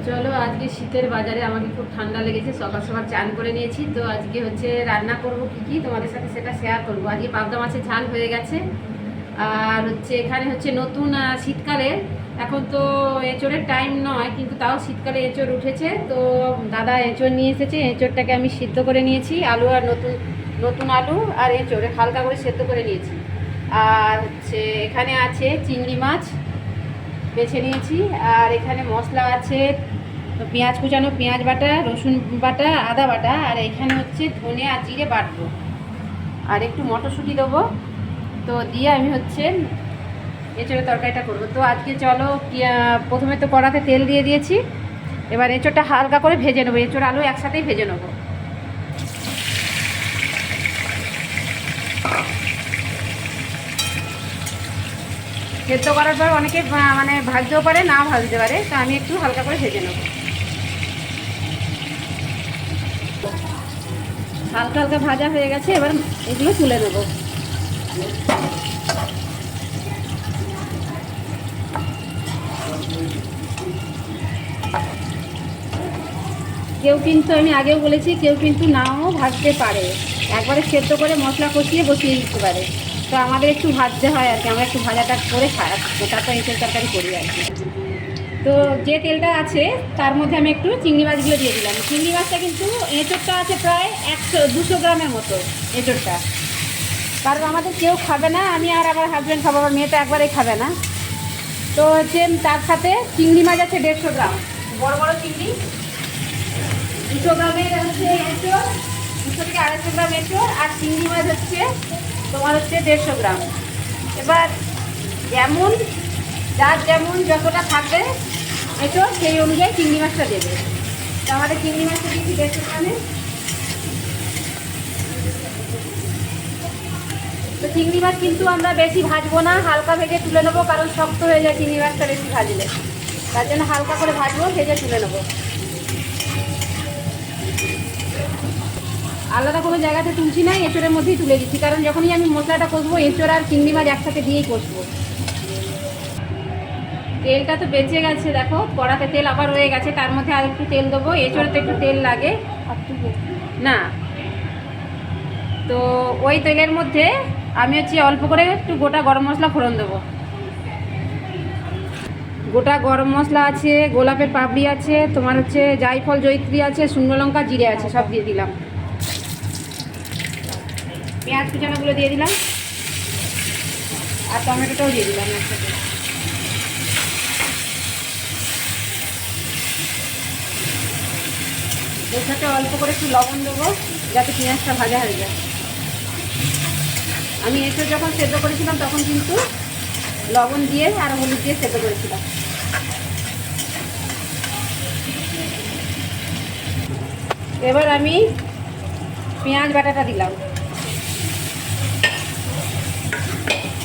চলো আজকে শীতের বাজারে আমাকে খুব ঠান্ডা লেগেছে, সকাল সকাল চান করে নিয়েছি। তো আজকে হচ্ছে রান্না করব কি তোমাদের সাথে সেটা শেয়ার করবো। আজকে পাবদা মাছের ঝাল হয়ে গেছে। আর হচ্ছে এখানে হচ্ছে নতুন শীতকালে, এখন তো এঁচড়ের টাইম নয় কিন্তু তাও শীতকালে এঁচড় উঠেছে। তো দাদা এঁচড় নিয়ে এসেছে, এঁচড়টাকে আমি সিদ্ধ করে নিয়েছি। আলু আর নতুন নতুন আলু আর এঁচড় হালকা করে সেদ্ধ করে নিয়েছি। আর হচ্ছে এখানে আছে চিংড়ি মাছ বেছে নিয়েছি। আর এখানে মশলা আছে পেঁয়াজ কুচানো, পেঁয়াজ বাটা, রসুন বাটা, আদা বাটা। আর এখানে হচ্ছে ধনে আর জিরে বাটবো, আর একটু মটরশুঁটি দেবো। তো দিয়ে আমি হচ্ছে এঁচড়ের তরকারিটা করবো। তো আজকে চলো প্রথমে তো কড়াতে তেল দিয়ে দিয়েছি। এবার এঁচড়টা হালকা করে ভেজে নেবো, এঁচড় আলু একসাথেই ভেজে নেবো। সেদ্ধ করার পর অনেকে মানে ভাজতেও পারে, না ভাজতে পারে, তো আমি একটু হালকা করে ভেজে নেবো। হালকা হালকা ভাজা হয়ে গেছে, এবার এগুলো তুলে নেব। কেউ কিন্তু, আমি আগেও বলেছি, কেউ কিন্তু নাও ভাজতে পারে, একবারে সেদ্ধ করে মশলা কষিয়ে বসিয়ে দিতে পারে। তো আমাদের একটু ভাজতে হয় আর কি, আমরা একটু ভাজাটা করে তারপর এঁচড় তরকারি করি আর কি। তো যে তেলটা আছে তার মধ্যে আমি একটু চিংড়ি মাছগুলো দিয়ে দিলাম। চিংড়ি মাছটা কিন্তু, এঁচড়টা আছে প্রায় 100-200 গ্রামের মতো এঁচড়টা। কারণ আমাদের কেউ খাবে না, আমি আর আমার হাজব্যান্ড খাবো, আমার মেয়েটা একবারেই খাবে না। তো হচ্ছে তার সাথে চিংড়ি মাছ আছে 150 গ্রাম, বড় বড় চিংড়ি। 200 গ্রামের হচ্ছে এঁচড়, 200 থেকে 250 গ্রাম এঁচড়। আর চিংড়ি মাছ হচ্ছে তোমার হচ্ছে 150 গ্রাম। এবার যেমন যার যেমন যতটা থাকবে এঁচড়, সেই অনুযায়ী চিংড়ি মাছটা দেবে। তো আমাদের চিংড়ি মাছটা দিচ্ছি 150 গ্রামে। তো চিংড়ি মাছ কিন্তু আমরা বেশি ভাজবো না, হালকা ভেজে তুলে নেবো, কারণ শক্ত হয়ে যায় চিংড়ি মাছটা বেশি ভাজলে। তার জন্য হালকা করে ভাজবো, ভেজে তুলে নেবো। আলাদা কোনো জায়গাতে তুলছি না, এঁচড়ের মধ্যেই তুলে দিচ্ছি, কারণ যখনই আমি মশলাটা কষবো এঁচড় আর চিংড়ি মাছ একসাথে দিয়েই কষবো। তেলটা তো বেঁচে গেছে, দেখো কড়াতে তেল আবার রয়ে গেছে, তার মধ্যে আর একটু তেল দেবো। এঁচড়ে তো একটু তেল লাগে না, তো ওই তেলের মধ্যে আমি হচ্ছে অল্প করে একটু গোটা গরম মশলা ফোড়ন দেবো। গোটা গরম মশলা আছে, গোলাপের পাপড়ি আছে, তোমার হচ্ছে জায়ফল জয়িত্রী আছে, শুকনো লঙ্কা, জিরে আছে, সব দিয়ে দিলাম। পেঁয়াজ কুচানোগুলো দিয়ে দিলাম, আর টমেটোটাও দিয়ে দিলাম একসাথে। এর সাথে অল্প করে একটু লবণ দেবো, যাতে পেঁয়াজটা ভাজা হয়ে যায়। আমি এঁচড় যখন সেদ্ধ করেছিলাম তখন কিন্তু লবণ দিয়ে আর হলুদ দিয়ে সেদ্ধ করেছিলাম। এবার আমি পেঁয়াজ বাটাটা দিলাম।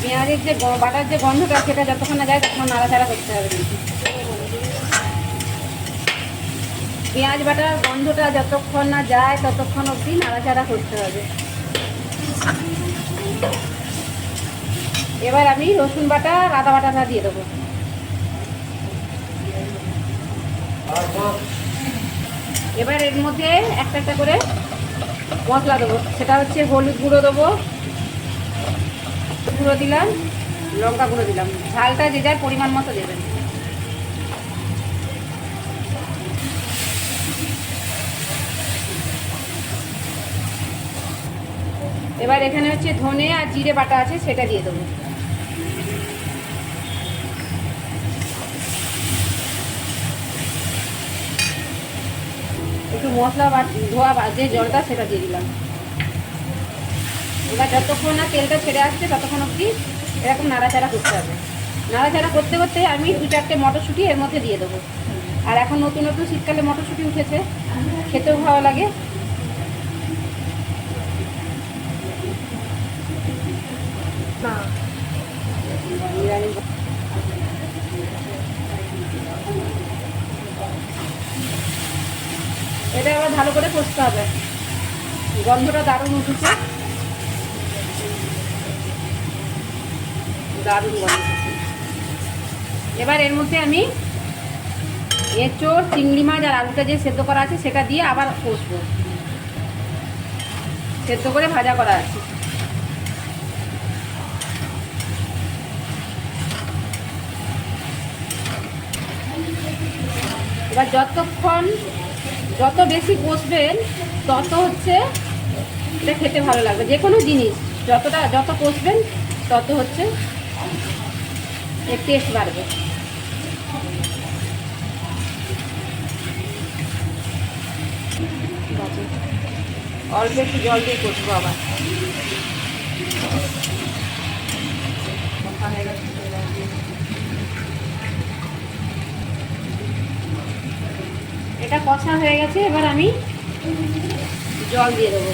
পেঁয়াজের যে বাটার যে গন্ধটা, সেটা যতক্ষণ না যায় ততক্ষণ নাড়াচাড়া করতে হবে। কিন্তু পেঁয়াজ বাটার গন্ধটা যতক্ষণ না যায় ততক্ষণ অবধি নাড়াচাড়া করতে হবে। এবার আমি রসুন বাটা আর আদা বাটাটা দিয়ে দেবো। এবার এর মধ্যে একটা একটা করে মশলা দেবো। সেটা হচ্ছে হলুদ গুঁড়ো দেবো, গুঁড়ো দিলাম, লঙ্কা গুঁড়ো দিলাম। ঝালটা যে যার পরিমাণ মতো দেবেন। এবার এখানে হচ্ছে ধনে আর জিরে বাটা আছে, সেটা দিয়ে দেবো। একটু মশলা ধোয়া যে জলটা, সেটা দিয়ে দিলাম। এবার যতক্ষণ না তেলটা ছেড়ে আসছে ততক্ষণ অবধি এরকম নাড়াচাড়া করতে হবে। নাড়াচাড়া করতে করতে আমি 2-4টে মটরশুঁটি এর মধ্যে দিয়ে দেবো। আর এখন নতুন নতুন শীতকালে মটরশুঁটি উঠেছে, খেতেও ভালো লাগে। এটা আবার ভালো করে কষতে হবে, গন্ধটা দারুণ উঠেছে, দারুণ গন্ধ। এবার এর মধ্যে আমি এঁচোড়, চিংড়ি মাছ আর আলুটা যে সেদ্ধ করা আছে সেটা দিয়ে আবার কষবো, সেদ্ধ করে ভাজা করা আছে। এবার যত বেশি কষবেন তত হচ্ছে এটা খেতে ভালো লাগবে। যে কোনো জিনিস যত কষবেন তত হচ্ছে এর টেস্ট বাড়বে। অল্প একটু জল দিয়ে কষবো আবার। এটা কষা হয়ে গেছে, এবার আমি জল দিয়ে দেবো।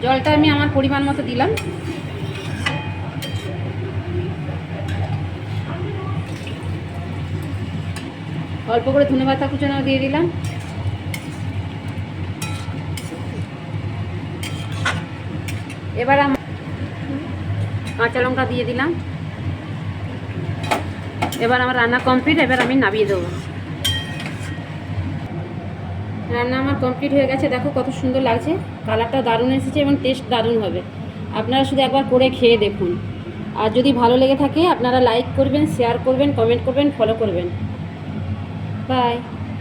জলটা আমি আমার পরিমাণ মতো দিলাম। অল্প করে ধনেপাতা কুচানো দিয়ে দিলাম। এবার আমার কাঁচা লঙ্কা দিয়ে দিলাম। এবার আমার রান্না কমপ্লিট, এবার আমি নামিয়ে দেবো। রান্না আমার কমপ্লিট হয়ে গেছে, দেখো কত সুন্দর লাগছে, কালারটা দারুণ এসেছে এবং টেস্ট দারুণ হবে। আপনারা শুধু একবার করে খেয়ে দেখুন। আর যদি ভালো লেগে থাকে আপনারা লাইক করবেন, শেয়ার করবেন, কমেন্ট করবেন, ফলো করবেন। বাই।